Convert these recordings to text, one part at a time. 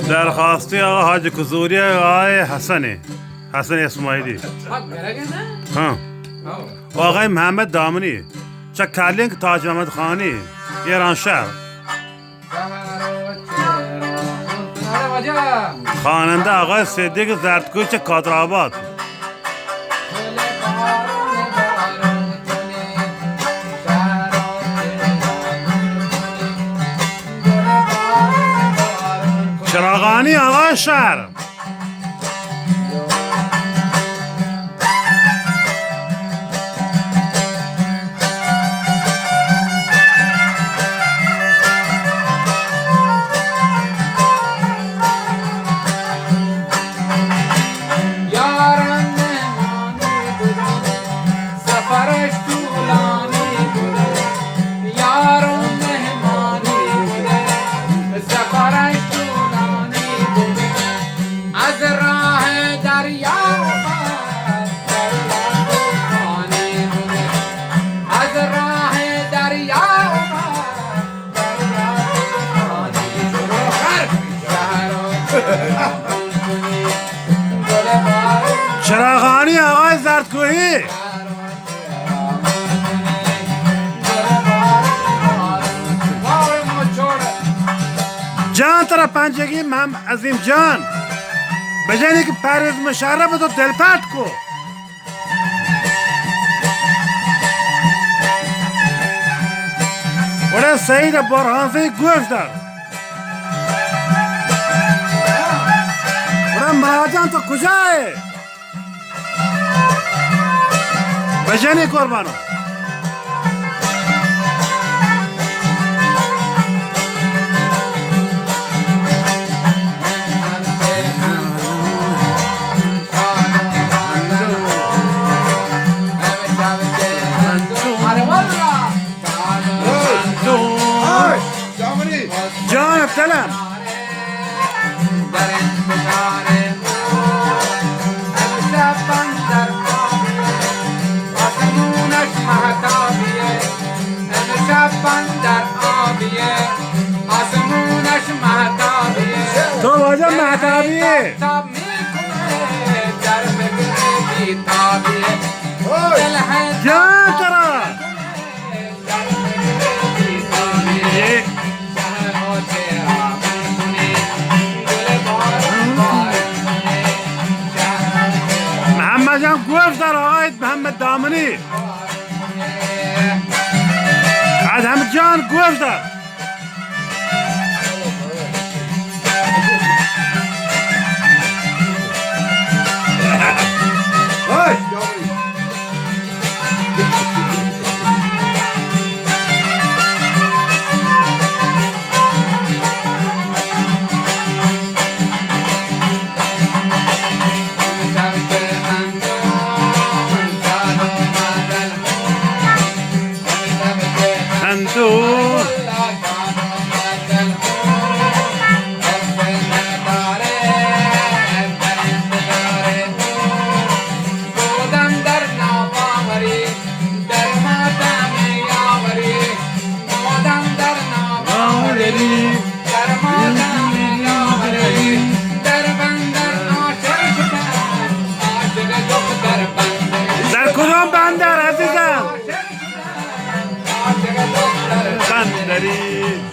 درخواستی آقا حاج کزوری آقای حسن اسماعیلی ها و آقای محمد دامنی چکرلینگ تاج محمد خانی ایران شهر خواننده آقای صدیق زردکوچ کادرآباد چراغانی آقای شهر چراغانی آقای زردکوهی جان ترا پنجگی مهم عظیم جان بجانی که پرویز مشرف تو دل پرت کو وره سعید برهانزی گوش دار وره مهاجان تو کجای بجانی قربانو جان افتلم تو واجه محتابیه جان ترا محمد جان گوش در آقای محمد دامنی ادهم جان گوش در در کدام بندر عزیزم بندری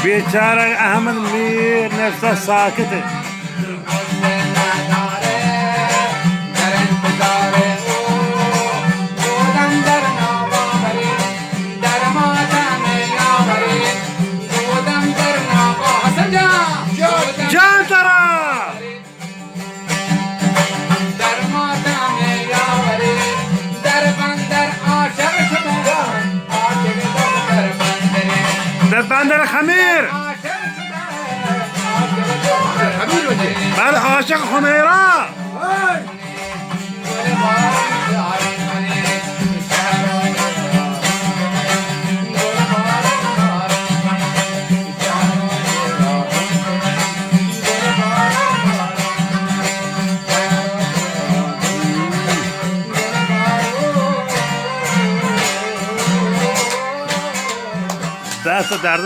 بیچاره احمد میر نفسه ساکته جان ترا بندر خمیر بله عاشق خمیره دست درد